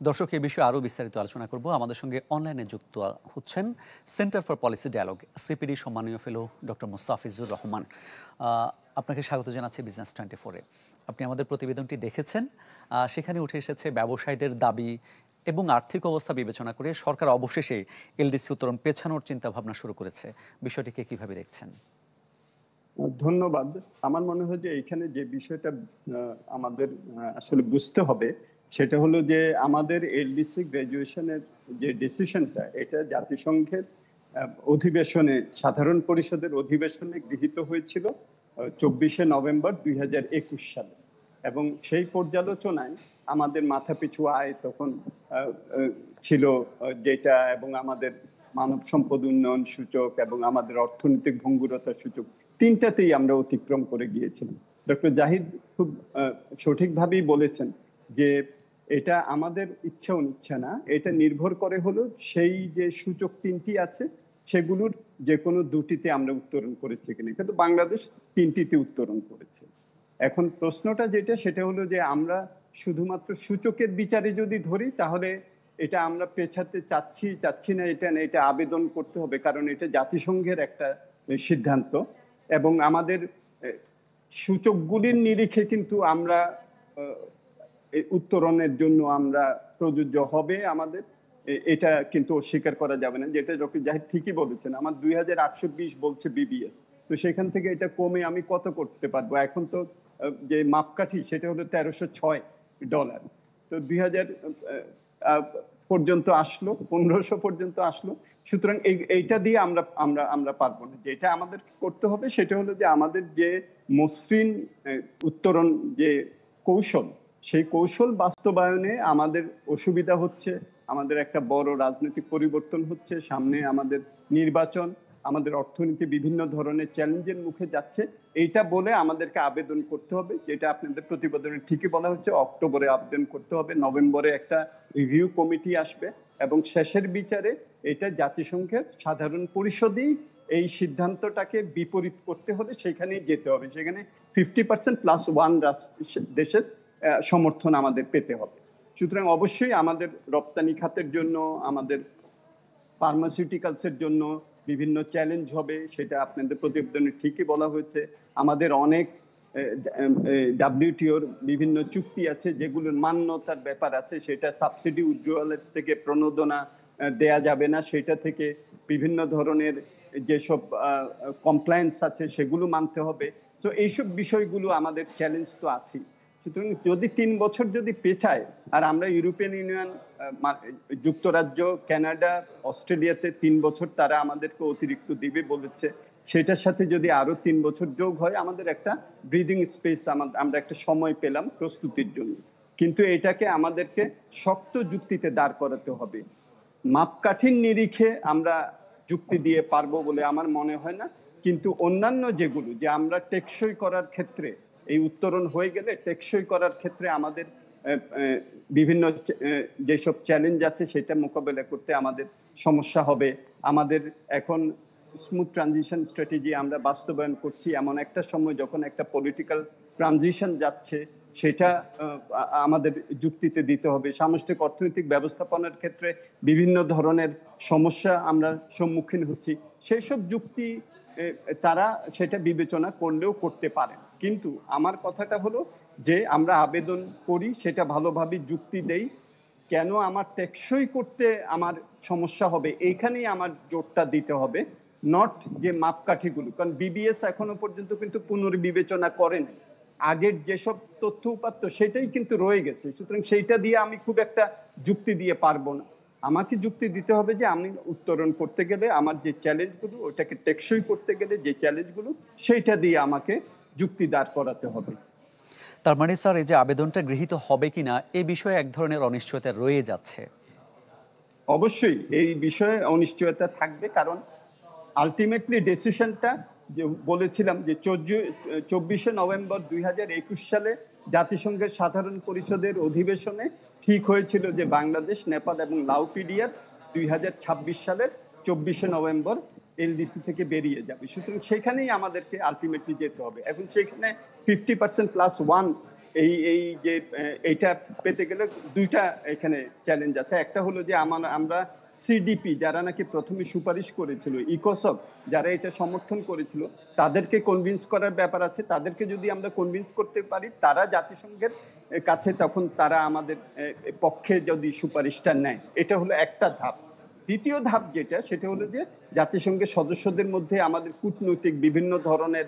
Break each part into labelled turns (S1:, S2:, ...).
S1: দর্শক, এই বিষয়ে আরও বিস্তারিত আলোচনা করব। আমাদের সঙ্গে অনলাইনে যুক্ত হচ্ছেন Centre for Policy Dialogue CPD সম্মানীয় ফেলো ডক্টর মোস্তাফিজুর রহমান। আপনাকে স্বাগত জানাচ্ছি বিজনেস 24-এ। আপনি আমাদের প্রতিবেদনটি দেখেছেন। সেখানে উঠে এসেছে ব্যবসায়ীদের দাবি এবং আর্থিক অবস্থা বিবেচনা করে সরকার অবশেষে এলডিসি উত্তোলন পেছানোর চিন্তাভাবনা শুরু করেছে। বিষয়টিকে কিভাবে দেখছেন?
S2: ধন্যবাদ। আমার মনে হয় যে এখানে যে বিষয়টা আমাদের আসলে বুঝতে হবে সেটা হলো যে আমাদের এলডিসি গ্র্যাজুয়েশনের যে ডিসিশনটা, এটা জাতিসংঘের অধিবেশনে, সাধারণ পরিষদের অধিবেশনে গৃহীত হয়েছিল 24শে নভেম্বর 2021 সালে। এবং সেই পর্যালোচনায় আমাদের মাথাপিছু আয় তখন ছিল যেটা, এবং আমাদের মানব সম্পদ উন্নয়ন সূচক এবং আমাদের অর্থনৈতিক ভঙ্গুরতা সূচক, তিনটাতেই আমরা অতিক্রম করে গিয়েছিলাম। ডক্টর জাহিদ খুব সঠিকভাবেই বলেছেন যে এটা আমাদের ইচ্ছা অনিচ্ছা না, এটা নির্ভর করে হলো সেই যে সূচক তিনটি আছে সেগুলোর যে কোনো দুটিতে আমরা উত্তরণ করেছি কিনা, কিন্তু বাংলাদেশ তিনটিতে উত্তরণ করেছে। এখন প্রশ্নটা যেটা, সেটা হলো যে আমরা শুধুমাত্র সূচকের বিচারে যদি ধরি তাহলে এটা আমরা পেছাতে চাচ্ছি না, এটা আবেদন করতে হবে, কারণ এটা জাতিসংঘের একটা সিদ্ধান্ত এবং আমাদের সূচকগুলির নিরিখে কিন্তু আমরা উত্তরণের জন্য আমরা প্রযোজ্য হবে আমাদের, এটা কিন্তু অস্বীকার করা যাবে না। যেটা ডক্টর জাহিদ ঠিকই বলেছেন, আমার 2820 বলছে বিবিএস, তো সেখান থেকে এটা কমে আমি কত করতে পারবো? এখন তো যে মাপকাঠি সেটা হলো $1306। তো 2000 পর্যন্ত আসলো, 1500 পর্যন্ত আসলো। সুতরাং এইটা দিয়ে আমরা পারবো না। যেটা আমাদের করতে হবে সেটা হলো যে আমাদের যে মসৃণ উত্তরণ যে কৌশল, সেই কৌশল বাস্তবায়নে আমাদের অসুবিধা হচ্ছে। আমাদের একটা বড় রাজনৈতিক পরিবর্তন হচ্ছে সামনে, আমাদের নির্বাচন, আমাদের অর্থনীতি বিভিন্ন ধরনের চ্যালেঞ্জের মুখে যাচ্ছে। এইটা বলে আমাদেরকে আবেদন করতে হবে, যেটা আপনাদের প্রতিবেদনে ঠিকই বলা হচ্ছে, অক্টোবরে আবেদন করতে হবে, নভেম্বরে একটা রিভিউ কমিটি আসবে এবং শেষের বিচারে এটা জাতিসংঘের সাধারণ পরিষদেই এই সিদ্ধান্তটাকে বিপরীত করতে হলে সেখানেই যেতে হবে। সেখানে 50%+1 দেশের সমর্থন আমাদের পেতে হবে। সুতরাং অবশ্যই আমাদের রপ্তানি খাতের জন্য, আমাদের ফার্মাসিউটিক্যালসের জন্য বিভিন্ন চ্যালেঞ্জ হবে, সেটা আপনাদের প্রতিবেদনে ঠিকই বলা হয়েছে। আমাদের অনেক WTOর বিভিন্ন চুক্তি আছে যেগুলোর মান্যতার ব্যাপার আছে, সেটা সাবসিডি উইথড্রয়ালের থেকে প্রণোদনা দেয়া যাবে না, সেটা থেকে বিভিন্ন ধরনের যেসব কমপ্লায়েন্স আছে সেগুলো মানতে হবে। তো এইসব বিষয়গুলো আমাদের চ্যালেঞ্জ তো আছে। সুতরাং যদি 3 বছর যদি পেছায়, আর আমরা ইউরোপিয়ান ইউনিয়ন, যুক্তরাজ্য, কানাডা, অস্ট্রেলিয়াতে 3 বছর তারা আমাদেরকে অতিরিক্ত দিবে বলেছে, সেটার সাথে যদি আরো 3 বছর যোগ হয়, আমাদের একটা ব্রিদিং স্পেস, আমরা একটা সময় পেলাম প্রস্তুতির জন্য। কিন্তু এটাকে আমাদেরকে শক্ত যুক্তিতে দাঁড় করাতে হবে। মাপকাঠির নিরিখে আমরা যুক্তি দিয়ে পারবো বলে আমার মনে হয় না। কিন্তু অন্যান্য যেগুলো, যে আমরা টেকসই করার ক্ষেত্রে, এই উত্তরণ হয়ে গেলে টেকসই করার ক্ষেত্রে আমাদের বিভিন্ন যেসব চ্যালেঞ্জ আছে সেটা মোকাবেলা করতে আমাদের সমস্যা হবে। আমাদের এখন স্মুথ ট্রানজিশন স্ট্র্যাটেজি আমরা বাস্তবায়ন করছি এমন একটা সময় যখন একটা পলিটিক্যাল ট্রানজিশন যাচ্ছে, সেটা আমাদের যুক্তিতে দিতে হবে। সামষ্টিক অর্থনৈতিক ব্যবস্থাপনার ক্ষেত্রে বিভিন্ন ধরনের সমস্যা আমরা সম্মুখীন হচ্ছি, সেই সব যুক্তি তারা সেটা বিবেচনা করলেও করতে পারে। কিন্তু আমার কথাটা হলো যে আমরা আবেদন করি, সেটা ভালোভাবে যুক্তি দেই, কেন আমার টেকসই করতে আমার সমস্যা হবে, এইখানেই আমার জোরটা দিতে হবে, নট যে মাপকাঠিগুলো। কারণ বিবিএস এখনো পর্যন্ত কিন্তু পুনর্বিবেচনা করেন, আগের যেসব তথ্য উপাত্ত সেটাই কিন্তু রয়ে গেছে। সুতরাং সেইটা দিয়ে আমি খুব একটা যুক্তি দিয়ে পারবো না। আমাকে যুক্তি দিতে হবে যে আমি উত্তরণ করতে গেলে আমার যে চ্যালেঞ্জগুলো, ওটাকে টেকসই করতে গেলে যে চ্যালেঞ্জগুলো, সেইটা দিয়ে আমাকে যুক্তি দাঁড় করাতে হবে।
S1: তার মানে স্যার, এই যে আবেদনটা গৃহীত হবে কিনা এই বিষয়ে এক ধরনের অনিশ্চয়তা রয়ে যাচ্ছে।
S2: অবশ্যই এই বিষয়ে অনিশ্চয়তা থাকবে, কারণ আলটিমেটলি ডিসিশনটা যে বলেছিলাম যে 24শে নভেম্বর 2021 সালে জাতিসংঘের সাধারণ পরিষদের অধিবেশনে ঠিক হয়েছিল যে বাংলাদেশ, নেপাল এবং লাওপিডিয়ার 2026 সালের 24শে নভেম্বর এলডিসি থেকে বেরিয়ে যাবে। সুতরাং সেখানেই আমাদেরকে আলটিমেটলি যেতে হবে। এখন সেখানে 50%+1 এই এই যে এইটা পেতে গেলে দুইটা এখানে চ্যালেঞ্জ আছে। একটা হলো যে আমরা সিডিপি যারা নাকি প্রথমে সুপারিশ করেছিল, ইকোসক যারা এটা সমর্থন করেছিল, তাদেরকে কনভিন্স করার ব্যাপার আছে। তাদেরকে যদি আমরা কনভিন্স করতে পারি, তারা জাতিসংঘের কাছে তখন তারা আমাদের পক্ষে যদি সুপারিশটা নেয়, এটা হলো একটা ধাপ। দ্বিতীয় ধাপ যেটা, সেটা হলো যে জাতিসংঘের সদস্যদের মধ্যে আমাদের কূটনৈতিক বিভিন্ন ধরনের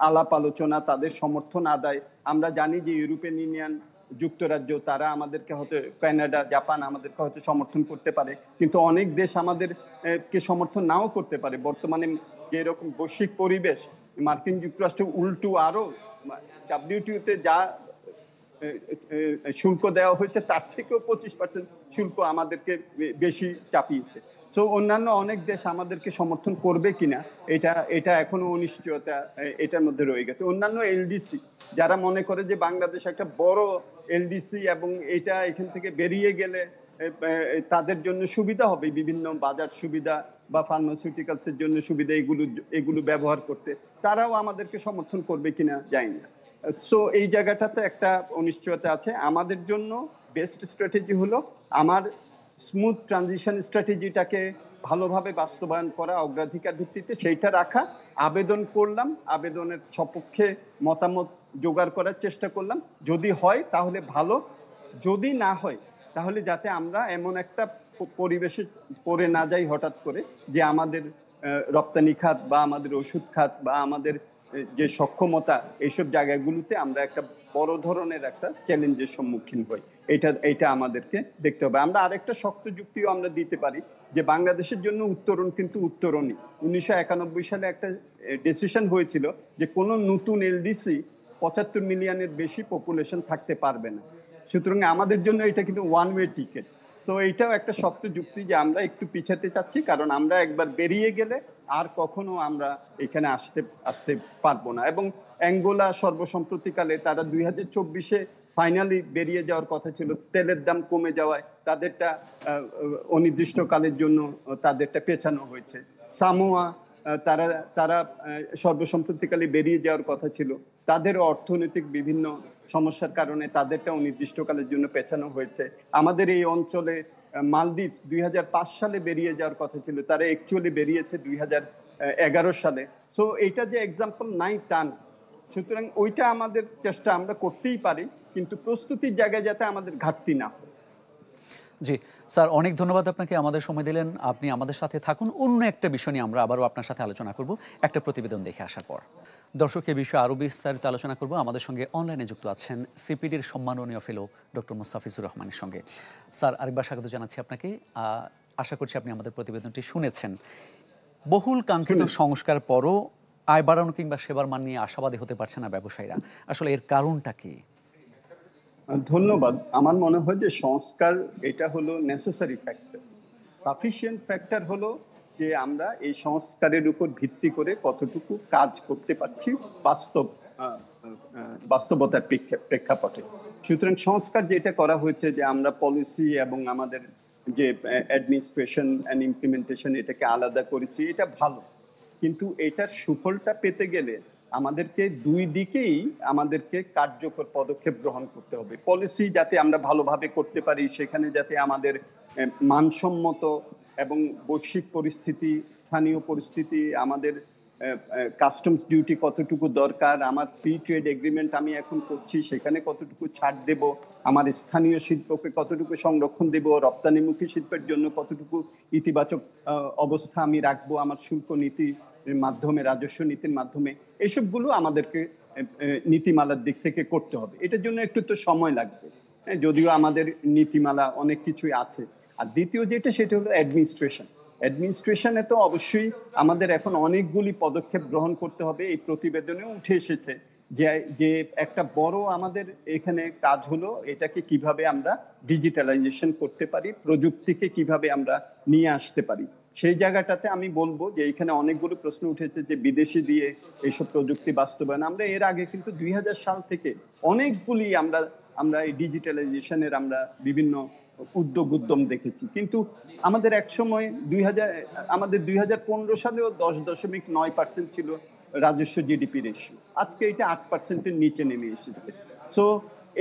S2: আলাপ আলোচনা, তাদের সমর্থন আদায়। আমরা জানি যে ইউরোপিয়ান ইউনিয়ন, যুক্তরাজ্য তারা আমাদেরকে হয়তো, কানাডা, জাপান আমাদেরকে হয়তো সমর্থন করতে পারে, কিন্তু অনেক দেশ আমাদের কে সমর্থন নাও করতে পারে। বর্তমানে যে এরকম বৈশ্বিক পরিবেশ, মার্কিন যুক্তরাষ্ট্র উল্টো আরো ডাব্লিউটিওতে যা শুল্ক দেওয়া হয়েছে তার থেকেও 25% শুল্ক আমাদেরকে বেশি চাপিয়েছে। সো অন্যান্য অনেক দেশ আমাদেরকে সমর্থন করবে কিনা এটা এখনো অনিশ্চয়তা এটার মধ্যে রয়ে গেছে। অন্যান্য এলডিসি যারা মনে করে যে বাংলাদেশ একটা বড় এলডিসি এবং এটা এখান থেকে বেরিয়ে গেলে তাদের জন্য সুবিধা হবে, বিভিন্ন বাজার সুবিধা বা ফার্মাসিউটিক্যালসের জন্য সুবিধা, এগুলো ব্যবহার করতে, তারাও আমাদেরকে সমর্থন করবে কিনা জানি না। সো এই জায়গাটাতে একটা অনিশ্চয়তা আছে। আমাদের জন্য বেস্ট স্ট্র্যাটেজি হলো আমার স্মুথ ট্রানজিশন স্ট্র্যাটেজিটাকে ভালোভাবে বাস্তবায়ন করা, অগ্রাধিকার ভিত্তিতে সেইটা রাখা। আবেদন করলাম, আবেদনের সপক্ষে মতামত জোগাড় করার চেষ্টা করলাম। যদি হয় তাহলে ভালো, যদি না হয় তাহলে যাতে আমরা এমন একটা পরিবেশে পড়ে না যাই হঠাৎ করে যে আমাদের রপ্তানি খাত বা আমাদের ওষুধ খাত বা আমাদের যে সক্ষমতা, এইসব জায়গাগুলোতে আমরা একটা বড় ধরনের একটা চ্যালেঞ্জের সম্মুখীন হই। এটা আমাদেরকে দেখতে হবে। আমরা আরেকটা শক্ত যুক্তিও আমরা দিতে পারি যে বাংলাদেশের জন্য উত্তরণ কিন্তু উত্তরণই। 1991 সালে একটা ডিসিশন হয়েছিল যে কোনো নতুন এলডিসি 75 মিলিয়নের বেশি পপুলেশন থাকতে পারবে না। সুতরাং আমাদের জন্য এটা কিন্তু ওয়ান ওয়ে টিকেট। সো এইটাও একটা শক্ত যুক্তি যে আমরা একটু পিছাতে চাচ্ছি, কারণ আমরা একবার বেরিয়ে গেলে আর কখনো আমরা এখানে আসতে পারবো না। এবং অ্যাঙ্গোলা সর্বসম্প্রতিকালে তারা 2024-এ ফাইনালি বেরিয়ে যাওয়ার কথা ছিল, তেলের দাম কমে যাওয়ায় তাদেরটা অনির্দিষ্টকালের জন্য তাদেরটা পেছানো হয়েছে। সামোয়া তারা তারা সর্বসম্প্রতিকালে বেরিয়ে যাওয়ার কথা ছিল, তাদের অর্থনৈতিক বিভিন্ন সমস্যার কারণে তাদেরটা অনির্দিষ্টকালের জন্য পেছানো হয়েছে। আমাদের এই অঞ্চলে মালদ্বীপ 2005 সালে বেরিয়ে যাওয়ার কথা ছিল, তারা অ্যাকচুয়ালি বেরিয়েছে 2011 সালে। সো এটা যে এক্সাম্পল নাই তা না। সুতরাং ওইটা আমাদের চেষ্টা আমরা করতেই পারি, কিন্তু প্রস্তুতির জায়গায় যাতে আমাদের ঘাটতি না হয়।
S1: জি স্যার, অনেক ধন্যবাদ আপনাকে, আমাদের সময় দিলেন। আপনি আমাদের সাথে থাকুন, অন্য একটা বিষয় নিয়ে আমরা আবারও আপনার সাথে আলোচনা করব একটা প্রতিবেদন দেখে আসার পর। দর্শক, এই বিষয়ে আরও বিস্তারিত আলোচনা করব। আমাদের সঙ্গে অনলাইনে যুক্ত আছেন সিপিডির সম্মাননীয় ফেলো ডক্টর মুস্তাফিজুর রহমানের সঙ্গে। স্যার, আরেকবার স্বাগত জানাচ্ছি আপনাকে। আশা করছি আপনি আমাদের প্রতিবেদনটি শুনেছেন। বহুল কাঙ্ক্ষিত সংস্কার পরও আয় বাড়ানো কিংবা সেবার মান নিয়ে আশাবাদী হতে পারছে না ব্যবসায়ীরা। আসলে এর কারণটা কি?
S2: ধন্যবাদ। আমার মনে হয় যে সংস্কার এটা হলো নেসেসারি ফ্যাক্টর। সাফিসিয়েন্ট ফ্যাক্টর হলো যে আমরা এই সংস্কারের উপর ভিত্তি করে কতটুকু কাজ করতে পারছি বাস্তবতার প্রেক্ষাপটে। সুতরাং সংস্কার যেটা করা হয়েছে, যে আমরা পলিসি এবং আমাদের যে অ্যাডমিনিস্ট্রেশন অ্যান্ড ইমপ্লিমেন্টেশন এটাকে আলাদা করেছি, এটা ভালো। কিন্তু এটার সুফলটা পেতে গেলে আমাদেরকে দুই দিকেই আমাদেরকে কার্যকর পদক্ষেপ গ্রহণ করতে হবে। পলিসি যাতে আমরা ভালোভাবে করতে পারি, সেখানে যাতে আমাদের মানসম্মত এবং বৈশ্বিক পরিস্থিতি, স্থানীয় পরিস্থিতি, আমাদের কাস্টমস ডিউটি কতটুকু দরকার, আমার ফ্রি ট্রেড এগ্রিমেন্ট আমি এখন করছি সেখানে কতটুকু ছাড় দেব, আমার স্থানীয় শিল্পকে কতটুকু সংরক্ষণ দেব, রপ্তানিমুখী শিল্পের জন্য কতটুকু ইতিবাচক অবস্থা আমি রাখবো আমার শুল্ক নীতির মাধ্যমে, রাজস্ব নীতির মাধ্যমে, এসবগুলো আমাদেরকে নীতিমালার দিক থেকে করতে হবে। এটার জন্য একটু তো সময় লাগবে, যদিও আমাদের নীতিমালা অনেক কিছুই আছে। আর দ্বিতীয় যেটা, সেটা হলো অ্যাডমিনিস্ট্রেশনে তো অবশ্যই আমাদের এখন অনেকগুলি পদক্ষেপ গ্রহণ করতে হবে। এই প্রতিবেদনে উঠে এসেছে যে একটা বড় আমাদের এখানে কাজ হলো এটাকে কিভাবে আমরা ডিজিটালাইজেশন করতে পারি, প্রযুক্তিকে কিভাবে আমরা নিয়ে আসতে পারি। সেই জায়গাটাতে আমি বলবো যে এখানে অনেকগুলো প্রশ্ন উঠেছে যে বিদেশি দিয়ে এইসব প্রযুক্তি বাস্তবায়ন। আমরা এর আগে কিন্তু 2000 সাল থেকে অনেকগুলি আমরা এই ডিজিটালাইজেশনের আমরা বিভিন্ন উদ্যম দেখেছি, কিন্তু আমাদের এক সময় আমাদের 2015 সালেও 10.9% ছিল রাজস্ব জিডিপি রেশিও। আজকে এটা 8%-এর নিচে নেমে এসেছে। সো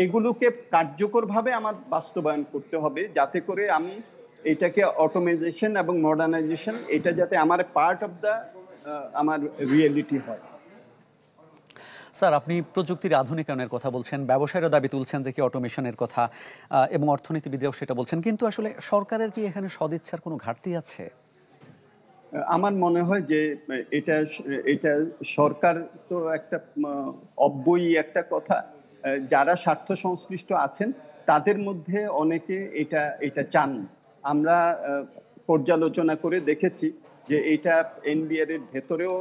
S2: এগুলোকে কার্যকরভাবে আমার বাস্তবায়ন করতে হবে, যাতে করে আমি এটাকে অটোমেশন এবং মডার্নাইজেশন এটা যাতে আমার পার্ট অফ দ্য আমার রিয়েলিটি হয়।
S1: স্যার, আপনি প্রযুক্তির আধুনিকায়নের কথা বলছেন, ব্যবসায়ীরা দাবি তুলছেন যে কি অটোমেশনের কথা, এবং অর্থনীতিবিদরাও সেটা বলছেন, কিন্তু আসলে সরকারের কি এখানে সদিচ্ছার কোনো ঘাটতি আছে?
S2: আমার মনে হয় যে এটা এটা সরকার তো একটা অব্যয়ী একটা কথা, যারা স্বার্থ সংশ্লিষ্ট আছেন তাদের মধ্যে অনেকে এটা চান। আমরা পর্যালোচনা করে দেখেছি যে এটা এনবিআর এর ভেতরেও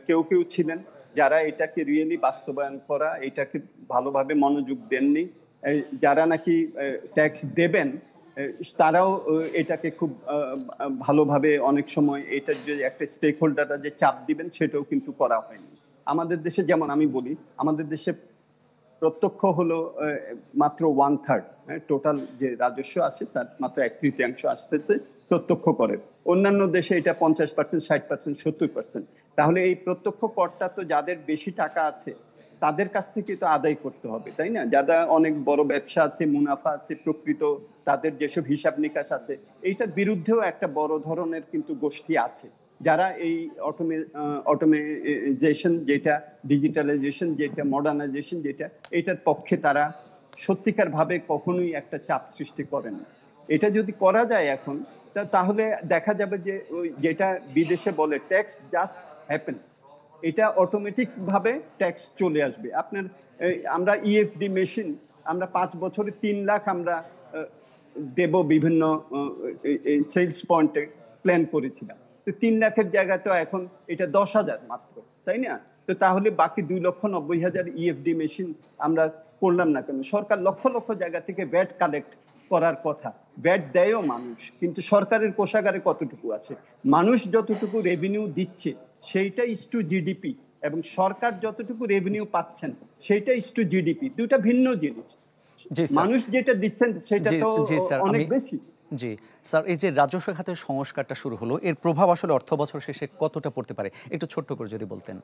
S2: কেউ কেউ ছিলেন যারা এটাকে রিয়েলি বাস্তবায়ন করা, এটাকে ভালোভাবে মনোযোগ দেননি। যারা নাকি ট্যাক্স দেবেন তারাও এটাকে খুব ভালোভাবে অনেক সময় এটার যে একটা স্টেক হোল্ডাররা যে চাপ দিবেন সেটাও কিন্তু করা হয়নি। আমাদের দেশে যেমন আমি বলি, আমাদের দেশে প্রত্যক্ষ হলো মাত্র 1/3, টোটাল যে রাজস্ব আসে তার মাত্র 1/3 আসতেছে প্রত্যক্ষ করে। অন্যান্য দেশে এটা 50%, 60%, 70%। তাহলে এই প্রত্যক্ষ করটা তো যাদের বেশি টাকা আছে তাদের কাছ থেকে তো আদায় করতে হবে, তাই না? যারা অনেক বড় ব্যবসা আছে, মুনাফা আছে, প্রকৃত তাদের যেসব হিসাব নিকাশ আছে, এইটার বিরুদ্ধেও একটা বড় ধরনের কিন্তু গোষ্ঠী আছে যারা এই অটোমেশন যেটা, ডিজিটালাইজেশন যেটা, মডার্নাইজেশন যেটা, এটার পক্ষে তারা সত্যিকার ভাবে কখনোই একটা চাপ সৃষ্টি করেন না। এটা যদি করা যায় এখন, তাহলে দেখা যাবে যে ওই যেটা বিদেশে বলে ট্যাক্স জাস্ট হ্যাপেন্স, এটা অটোমেটিক ভাবে ট্যাক্স চলে আসবে। আপনার আমরা ইএফডি মেশিন আমরা 5 বছরে 3 লাখ আমরা দেব বিভিন্ন সেলস পয়েন্টে প্ল্যান করেছিলাম। তো 3 লাখের জায়গায় তো এখন এটা 10,000 মাত্র, তাই না? তো তাহলে বাকি 2,90,000 ইএফডি মেশিন আমরা করলাম না কেন? সরকার লক্ষ লক্ষ জায়গা থেকে ভ্যাট কালেক্ট করার কথা, ভ্যাট দেয়ও মানুষ, কিন্তু সরকারের কোষাগারে কতটুকু আছে? মানুষ যতটুকু রেভিনিউ দিচ্ছে সেইটা ইস টু জিডিপি, এবং সরকার যতটুকু রেভিনিউ পাচ্ছেন সেইটা ইস টু জিডিপি, দুটা ভিন্ন জিনিস।
S1: জি স্যার।
S2: মানুষ যেটা দিচ্ছেন সেটা তো অনেক বেশি।
S1: জি স্যার, এই যে রাজস্ব খাতের সংস্কারটা শুরু হলো, এর প্রভাব আসলে অর্থ বছর শেষে কতটা পড়তে পারে, একটু ছোট্ট করে যদি বলতেন।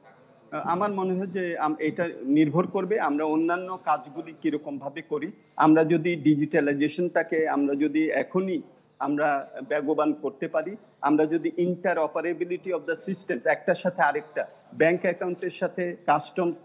S2: আমার মনে হয় যে এটা নির্ভর করবে আমরা অন্যান্য কাজগুলি কিরকম ভাবে করি। আমরা যদি ডিজিটালাইজেশনটাকে আমরা যদি এখনই আমরা বেগবান করতে পারি, আমরা যদি inter operability of the systems, একটার সাথে আরেকটা, ব্যাংক অ্যাকাউন্টের সাথে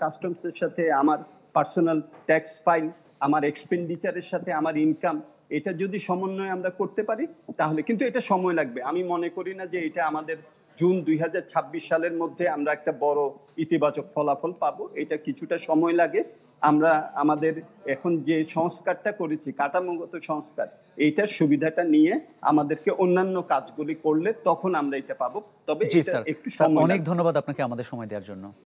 S2: কাস্টমসের সাথে আমার পার্সোনাল ট্যাক্স ফাইল, আমার এক্সপেন্ডিচারের সাথে আমার ইনকাম, এটা যদি সমন্বয় আমরা করতে পারি তাহলে, কিন্তু এটা সময় লাগবে। আমি মনে করি না যে এটা আমাদের জুন 2026 সালের মধ্যে আমরা একটা বড় ইতিবাচক ফলাফল পাবো, এটা কিছুটা সময় লাগে। আমরা আমাদের এখন যে সংস্কারটা করেছি, কাঠামোগত সংস্কার, এইটার সুবিধাটা নিয়ে আমাদেরকে অন্যান্য কাজগুলি করলে তখন আমরা এটা পাবো। তবে
S1: জি
S2: এটা
S1: স্যার,
S2: একটু সময়
S1: অনেক
S2: লাগবে।
S1: ধন্যবাদ আপনাকে আমাদের সময় দেওয়ার জন্য।